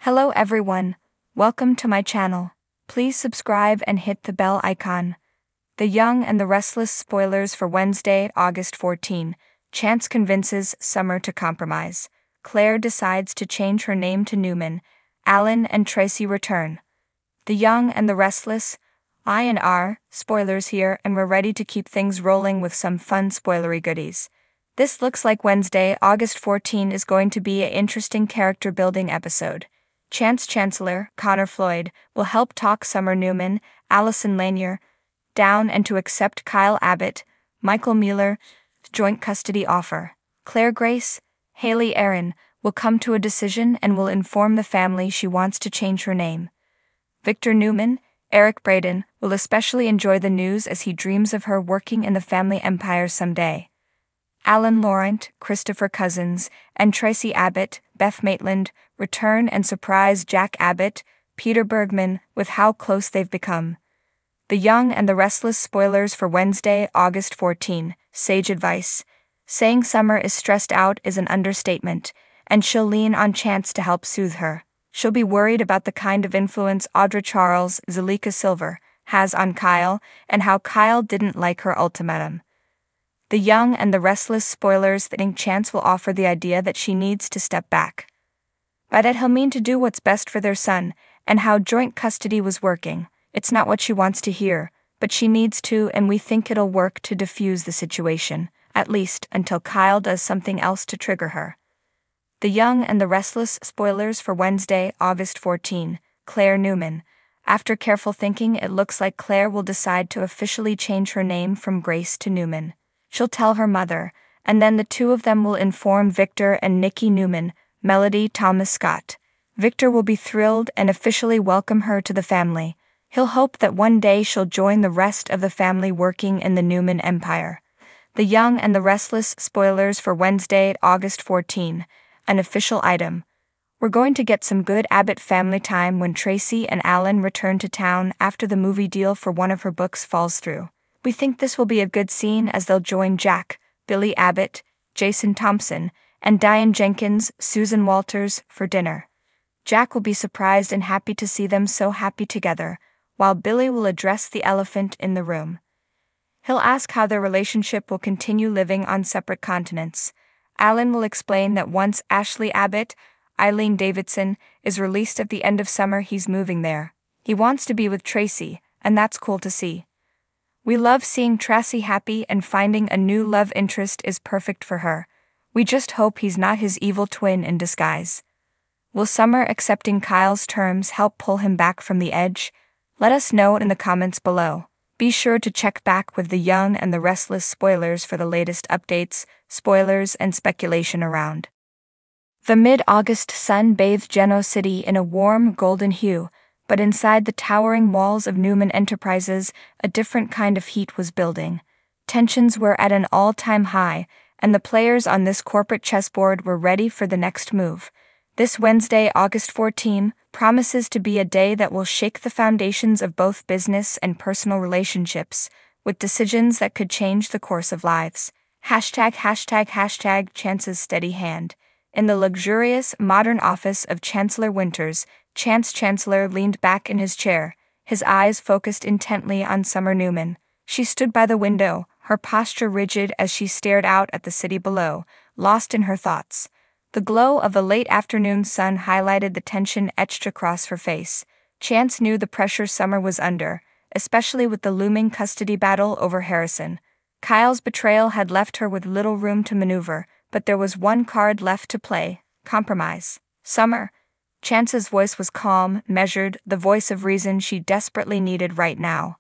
Hello everyone, welcome to my channel. Please subscribe and hit the bell icon. The Young and the Restless spoilers for Wednesday, August 14. Chance convinces Summer to compromise. Claire decides to change her name to Newman. Alan and Tracy return. The Young and the Restless, I&R, spoilers here, and we're ready to keep things rolling with some fun spoilery goodies. This looks like Wednesday, August 14 is going to be an interesting character building episode. Chance Chancellor, Connor Floyd, will help talk Summer Newman, Allison Lanier, down and to accept Kyle Abbott, Michael Mueller, joint custody offer. Claire Grace, Haley Aaron, will come to a decision and will inform the family she wants to change her name. Victor Newman, Eric Braden, will especially enjoy the news as he dreams of her working in the family empire someday. Alan Laurent, Christopher Cousins, and Tracy Abbott, Beth Maitland, return and surprise Jack Abbott, Peter Bergman, with how close they've become. The Young and the Restless spoilers for Wednesday, August 14, sage advice. Saying Summer is stressed out is an understatement, and she'll lean on Chance to help soothe her. She'll be worried about the kind of influence Audra Charles, Zalika Silver, has on Kyle, and how Kyle didn't like her ultimatum. The Young and the Restless spoilers think Chance will offer the idea that she needs to step back. By that he'll mean to do what's best for their son, and how joint custody was working. It's not what she wants to hear, but she needs to, and we think it'll work to diffuse the situation, at least until Kyle does something else to trigger her. The Young and the Restless spoilers for Wednesday, August 14, Claire Newman. After careful thinking, it looks like Claire will decide to officially change her name from Grace to Newman. She'll tell her mother, and then the two of them will inform Victor and Nikki Newman, Melody Thomas Scott. Victor will be thrilled and officially welcome her to the family. He'll hope that one day she'll join the rest of the family working in the Newman empire. The Young and the Restless spoilers for Wednesday, August 14, an official item. We're going to get some good Abbott family time when Tracy and Alan return to town after the movie deal for one of her books falls through. We think this will be a good scene as they'll join Jack, Billy Abbott, Jason Thompson, and Diane Jenkins, Susan Walters, for dinner. Jack will be surprised and happy to see them so happy together, while Billy will address the elephant in the room. He'll ask how their relationship will continue living on separate continents. Alan will explain that once Ashley Abbott, Eileen Davidson, is released at the end of summer, he's moving there. He wants to be with Tracy, and that's cool to see. We love seeing Tracy happy, and finding a new love interest is perfect for her. We just hope he's not his evil twin in disguise. Will Summer accepting Kyle's terms help pull him back from the edge? Let us know in the comments below. Be sure to check back with the Young and the Restless spoilers for the latest updates, spoilers, and speculation around. The mid-August sun bathed Geno City in a warm golden hue, but inside the towering walls of Newman Enterprises, a different kind of heat was building. Tensions were at an all-time high, and the players on this corporate chessboard were ready for the next move. This Wednesday, August 14, promises to be a day that will shake the foundations of both business and personal relationships, with decisions that could change the course of lives. ####Chance's steady hand. In the luxurious, modern office of Chancellor Winters, Chance Chancellor leaned back in his chair, his eyes focused intently on Summer Newman. She stood by the window, her posture rigid as she stared out at the city below, lost in her thoughts. The glow of the late afternoon sun highlighted the tension etched across her face. Chance knew the pressure Summer was under, especially with the looming custody battle over Harrison. Kyle's betrayal had left her with little room to maneuver, but there was one card left to play: compromise. Summer. Chance's voice was calm, measured, the voice of reason she desperately needed right now.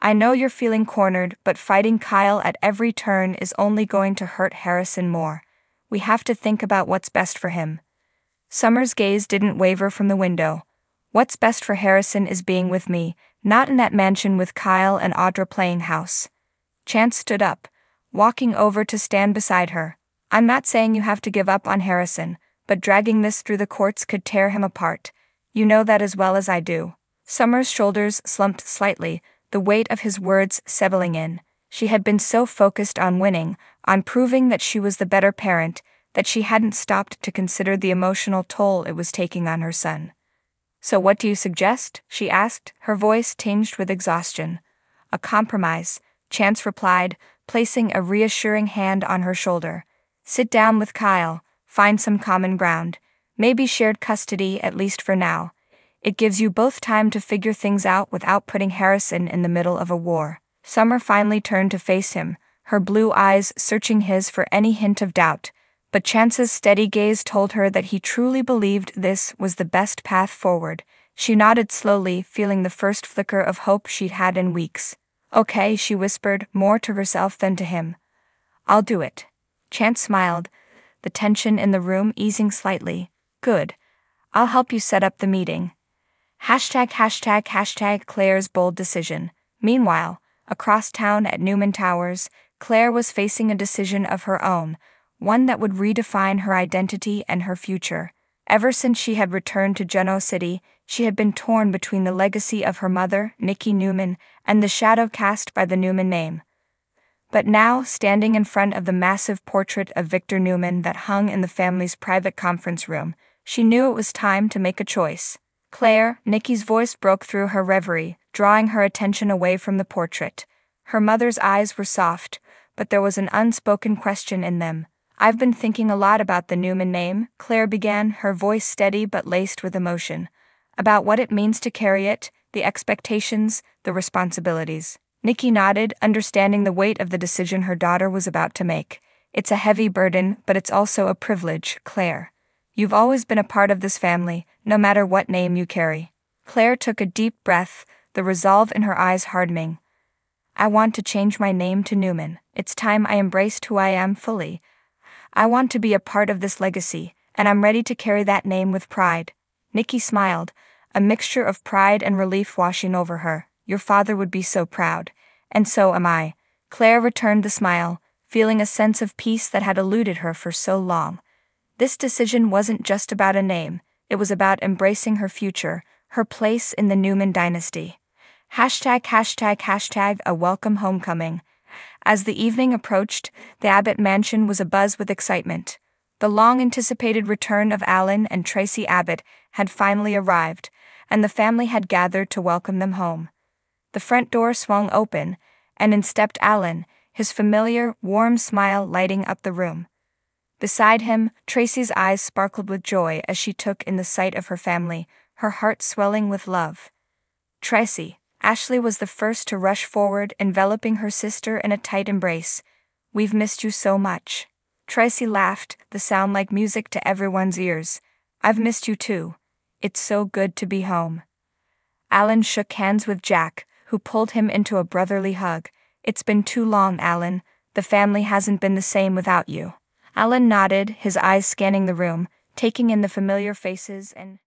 I know you're feeling cornered, but fighting Kyle at every turn is only going to hurt Harrison more. We have to think about what's best for him. Summer's gaze didn't waver from the window. What's best for Harrison is being with me, not in that mansion with Kyle and Audra playing house. Chance stood up, walking over to stand beside her. I'm not saying you have to give up on Harrison, but dragging this through the courts could tear him apart. You know that as well as I do. Summer's shoulders slumped slightly, the weight of his words settling in. She had been so focused on winning, on proving that she was the better parent, that she hadn't stopped to consider the emotional toll it was taking on her son. "So what do you suggest?" she asked, her voice tinged with exhaustion. "A compromise," Chance replied, placing a reassuring hand on her shoulder. "Sit down with Kyle, find some common ground. Maybe shared custody, at least for now. It gives you both time to figure things out without putting Harrison in the middle of a war." Summer finally turned to face him, her blue eyes searching his for any hint of doubt, but Chance's steady gaze told her that he truly believed this was the best path forward. She nodded slowly, feeling the first flicker of hope she'd had in weeks. "Okay," she whispered, more to herself than to him. "I'll do it." Chance smiled, the tension in the room easing slightly. "Good. I'll help you set up the meeting." Claire's bold decision. Meanwhile, across town at Newman Towers, Claire was facing a decision of her own, one that would redefine her identity and her future. Ever since she had returned to Genoa City, she had been torn between the legacy of her mother, Nikki Newman, and the shadow cast by the Newman name. But now, standing in front of the massive portrait of Victor Newman that hung in the family's private conference room, she knew it was time to make a choice. "Claire," Nikki's voice broke through her reverie, drawing her attention away from the portrait. Her mother's eyes were soft, but there was an unspoken question in them. "I've been thinking a lot about the Newman name," Claire began, her voice steady but laced with emotion. "About what it means to carry it, the expectations, the responsibilities." Nikki nodded, understanding the weight of the decision her daughter was about to make. "It's a heavy burden, but it's also a privilege, Claire. You've always been a part of this family, no matter what name you carry." Claire took a deep breath, the resolve in her eyes hardening. "I want to change my name to Newman. It's time I embraced who I am fully. I want to be a part of this legacy, and I'm ready to carry that name with pride." Nikki smiled, a mixture of pride and relief washing over her. "Your father would be so proud. And so am I." Claire returned the smile, feeling a sense of peace that had eluded her for so long. This decision wasn't just about a name, it was about embracing her future, her place in the Newman dynasty. A welcome homecoming. As the evening approached, the Abbott mansion was abuzz with excitement. The long-anticipated return of Alan and Tracy Abbott had finally arrived, and the family had gathered to welcome them home. The front door swung open, and in stepped Alan, his familiar, warm smile lighting up the room. Beside him, Tracy's eyes sparkled with joy as she took in the sight of her family, her heart swelling with love. "Tracy," Ashley was the first to rush forward, enveloping her sister in a tight embrace. "We've missed you so much." Tracy laughed, the sound like music to everyone's ears. "I've missed you too. It's so good to be home." Alan shook hands with Jack, who pulled him into a brotherly hug. "It's been too long, Alan. The family hasn't been the same without you." Alan nodded, his eyes scanning the room, taking in the familiar faces and